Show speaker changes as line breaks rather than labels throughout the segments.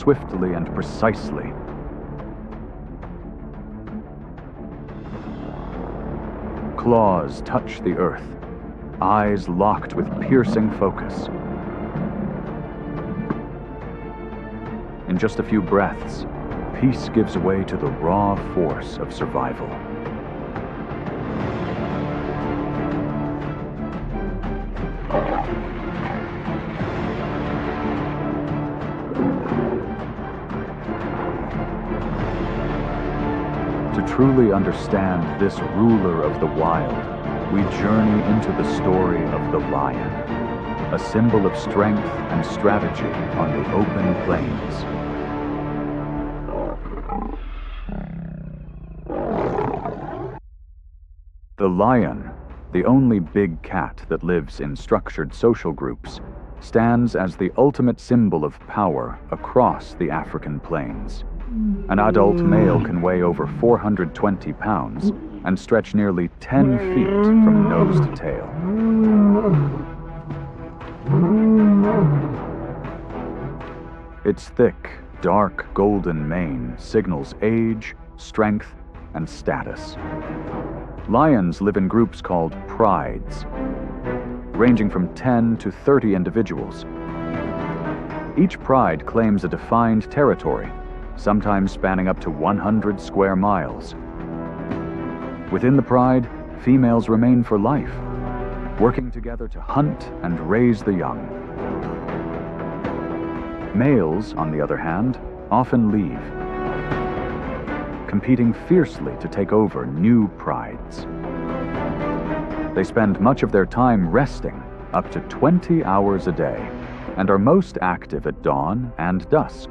swiftly and precisely. Claws touch the earth, eyes locked with piercing focus. In just a few breaths, peace gives way to the raw force of survival. To truly understand this ruler of the wild, we journey into the story of the lion, a symbol of strength and strategy on the open plains. The lion, the only big cat that lives in structured social groups, stands as the ultimate symbol of power across the African plains. An adult male can weigh over 420 pounds and stretch nearly 10 feet from nose to tail. Its thick, dark golden mane signals age, strength, and status. Lions live in groups called prides, ranging from 10 to 30 individuals. Each pride claims a defined territory, sometimes spanning up to 100 square miles. Within the pride, females remain for life, working together to hunt and raise the young. Males, on the other hand, often leave, competing fiercely to take over new prides. They spend much of their time resting, up to 20 hours a day, and are most active at dawn and dusk.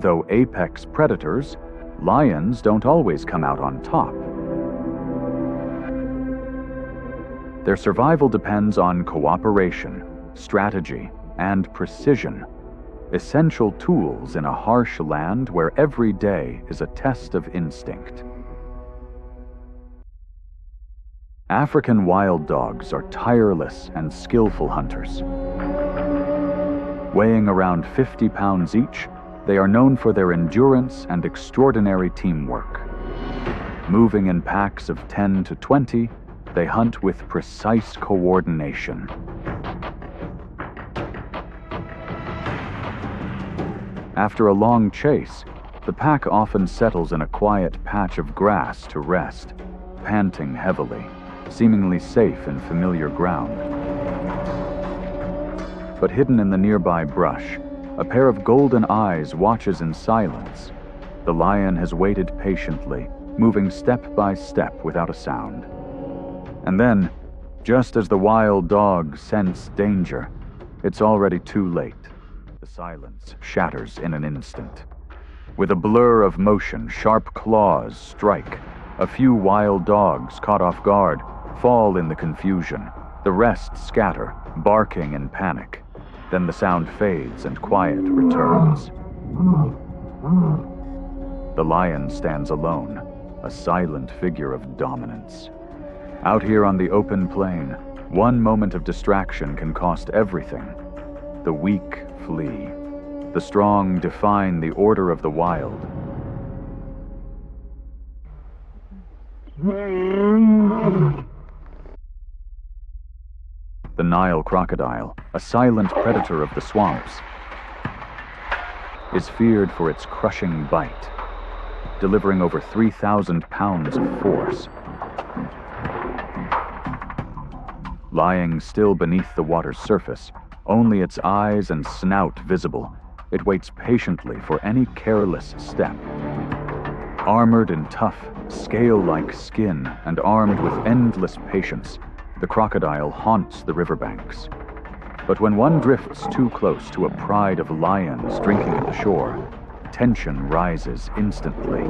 Though apex predators, lions don't always come out on top. Their survival depends on cooperation, strategy, and precision, essential tools in a harsh land where every day is a test of instinct. African wild dogs are tireless and skillful hunters. Weighing around 50 pounds each, they are known for their endurance and extraordinary teamwork. Moving in packs of 10 to 20, they hunt with precise coordination. After a long chase, the pack often settles in a quiet patch of grass to rest, panting heavily, seemingly safe in familiar ground. But hidden in the nearby brush, a pair of golden eyes watches in silence. The lion has waited patiently, moving step by step without a sound. And then, just as the wild dogs sense danger, it's already too late. The silence shatters in an instant. With a blur of motion, sharp claws strike. A few wild dogs, caught off guard, fall in the confusion. The rest scatter, barking in panic. Then the sound fades and quiet returns. The lion stands alone, a silent figure of dominance. Out here on the open plain, one moment of distraction can cost everything. The weak flee. The strong define the order of the wild. The Nile crocodile, a silent predator of the swamps, is feared for its crushing bite, delivering over 3,000 pounds of force. Lying still beneath the water's surface, only its eyes and snout visible, it waits patiently for any careless step. Armored in tough, scale-like skin and armed with endless patience, the crocodile haunts the riverbanks. But when one drifts too close to a pride of lions drinking at the shore, tension rises instantly.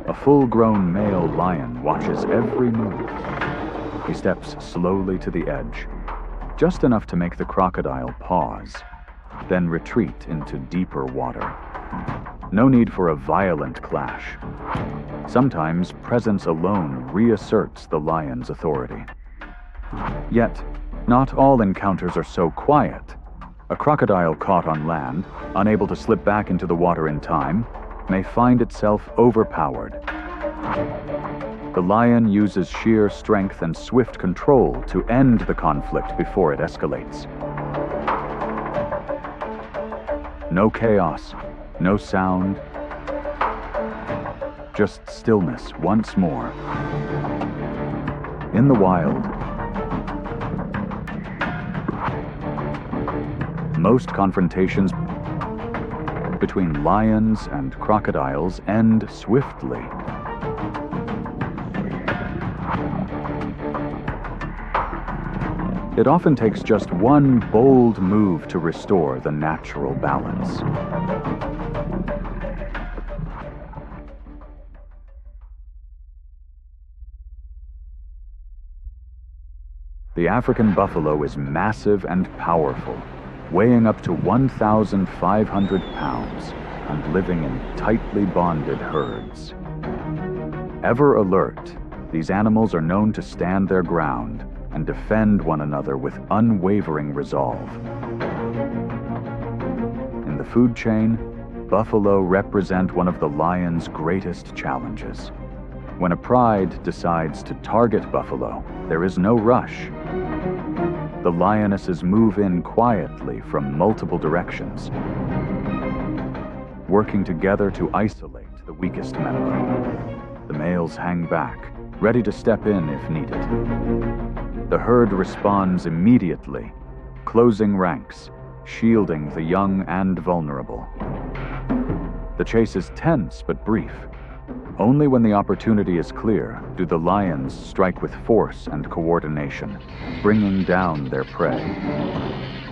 A full-grown male lion watches every move. He steps slowly to the edge, just enough to make the crocodile pause, then retreat into deeper water. No need for a violent clash. Sometimes presence alone reasserts the lion's authority. Yet, Not all encounters are so quiet. A crocodile caught on land, unable to slip back into the water in time, may find itself overpowered. The lion uses sheer strength and swift control to end the conflict before it escalates. No chaos, no sound, just stillness once more. In the wild, most confrontations between lions and crocodiles end swiftly. It often takes just one bold move to restore the natural balance. The African buffalo is massive and powerful, weighing up to 1,500 pounds and living in tightly bonded herds. Ever alert, these animals are known to stand their ground and defend one another with unwavering resolve. In the food chain, buffalo represent one of the lion's greatest challenges. When a pride decides to target buffalo, there is no rush. The lionesses move in quietly from multiple directions, working together to isolate the weakest member. The males hang back, ready to step in if needed. The herd responds immediately, closing ranks, shielding the young and vulnerable. The chase is tense but brief. Only when the opportunity is clear do the lions strike with force and coordination, bringing down their prey.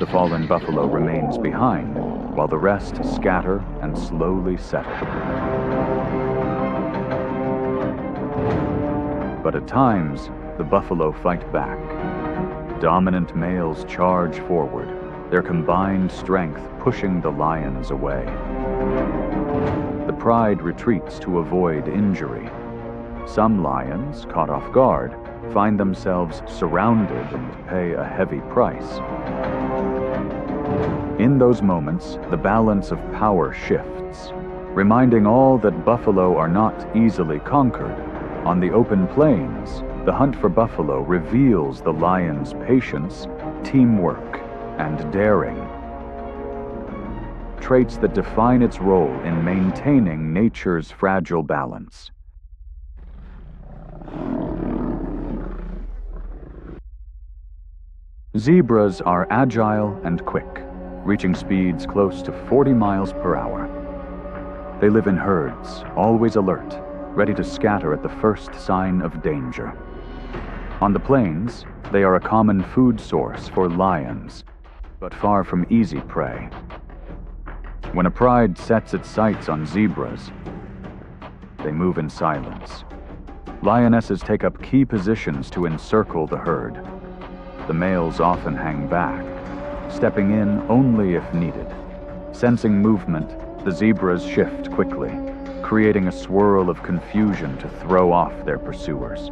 The fallen buffalo remains behind, while the rest scatter and slowly settle. But at times, the buffalo fight back. Dominant males charge forward, their combined strength pushing the lions away. The pride retreats to avoid injury. Some lions, caught off guard, find themselves surrounded and pay a heavy price. In those moments, the balance of power shifts, reminding all that buffalo are not easily conquered. On the open plains, the hunt for buffalo reveals the lion's patience, teamwork, and daring. Traits that define its role in maintaining nature's fragile balance. Zebras are agile and quick, reaching speeds close to 40 miles per hour. They live in herds, always alert, ready to scatter at the first sign of danger. On the plains, they are a common food source for lions, but far from easy prey. When a pride sets its sights on zebras, they move in silence. Lionesses take up key positions to encircle the herd. The males often hang back, stepping in only if needed. Sensing movement, the zebras shift quickly, creating a swirl of confusion to throw off their pursuers.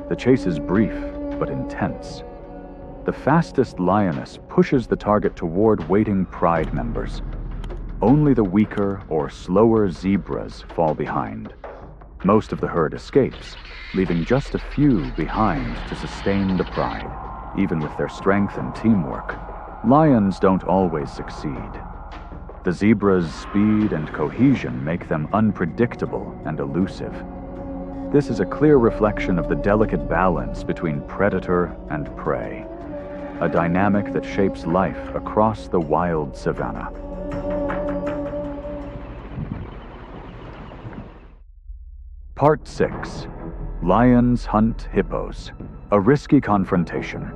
The chase is brief, but intense. The fastest lioness pushes the target toward waiting pride members. Only the weaker or slower zebras fall behind. Most of the herd escapes, leaving just a few behind to sustain the pride. Even with their strength and teamwork, lions don't always succeed. The zebra's speed and cohesion make them unpredictable and elusive. This is a clear reflection of the delicate balance between predator and prey, a dynamic that shapes life across the wild savanna. Part 6. Lions hunt hippos, a risky confrontation.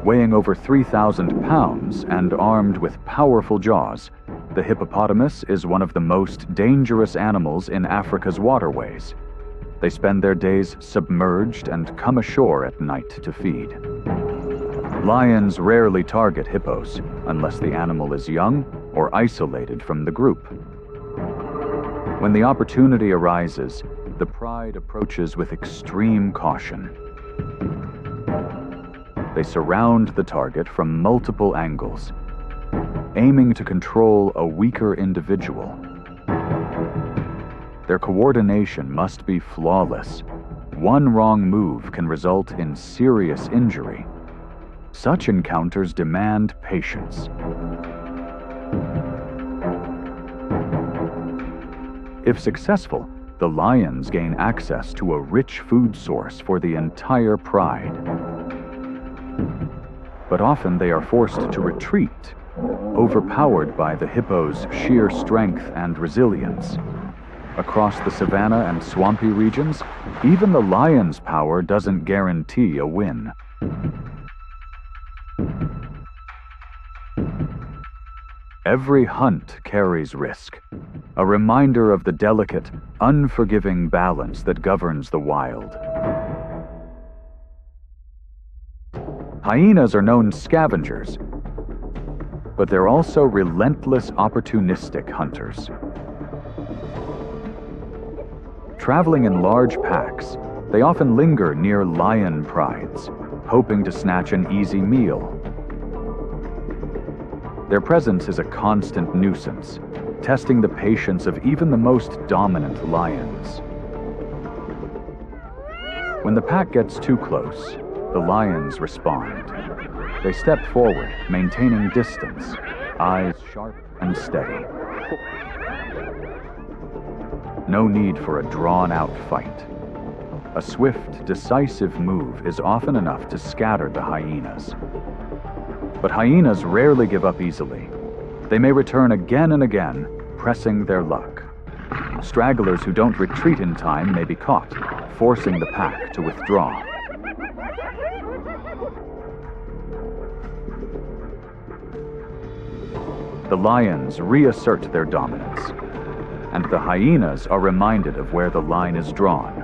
Weighing over 3,000 pounds and armed with powerful jaws, the hippopotamus is one of the most dangerous animals in Africa's waterways. They spend their days submerged and come ashore at night to feed. Lions rarely target hippos unless the animal is young or isolated from the group. When the opportunity arises, the pride approaches with extreme caution. They surround the target from multiple angles, aiming to control a weaker individual. Their coordination must be flawless. One wrong move can result in serious injury. Such encounters demand patience. If successful, the lions gain access to a rich food source for the entire pride. But often they are forced to retreat, overpowered by the hippo's sheer strength and resilience. Across the savanna and swampy regions, even the lion's power doesn't guarantee a win. Every hunt carries risk, a reminder of the delicate, unforgiving balance that governs the wild. Hyenas are known scavengers, but they're also relentless, opportunistic hunters. Traveling in large packs, they often linger near lion prides, hoping to snatch an easy meal. Their presence is a constant nuisance, testing the patience of even the most dominant lions. When the pack gets too close, the lions respond. They step forward, maintaining distance, eyes sharp and steady. No need for a drawn-out fight. A swift, decisive move is often enough to scatter the hyenas. But hyenas rarely give up easily. They may return again and again, pressing their luck. Stragglers who don't retreat in time may be caught, forcing the pack to withdraw. The lions reassert their dominance, and the hyenas are reminded of where the line is drawn.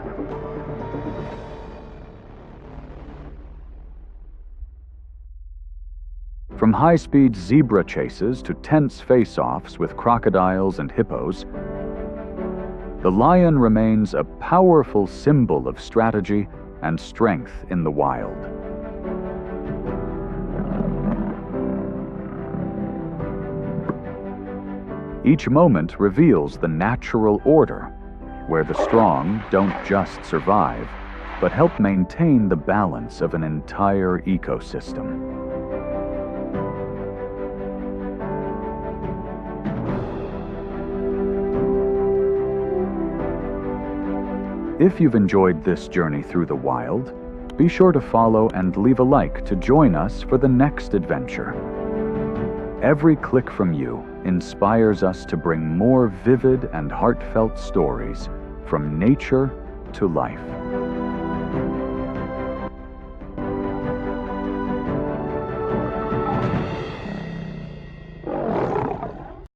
From high-speed zebra chases to tense face-offs with crocodiles and hippos, the lion remains a powerful symbol of strategy and strength in the wild. Each moment reveals the natural order, where the strong don't just survive, but help maintain the balance of an entire ecosystem. If you've enjoyed this journey through the wild, be sure to follow and leave a like to join us for the next adventure. Every click from you inspires us to bring more vivid and heartfelt stories from nature to life.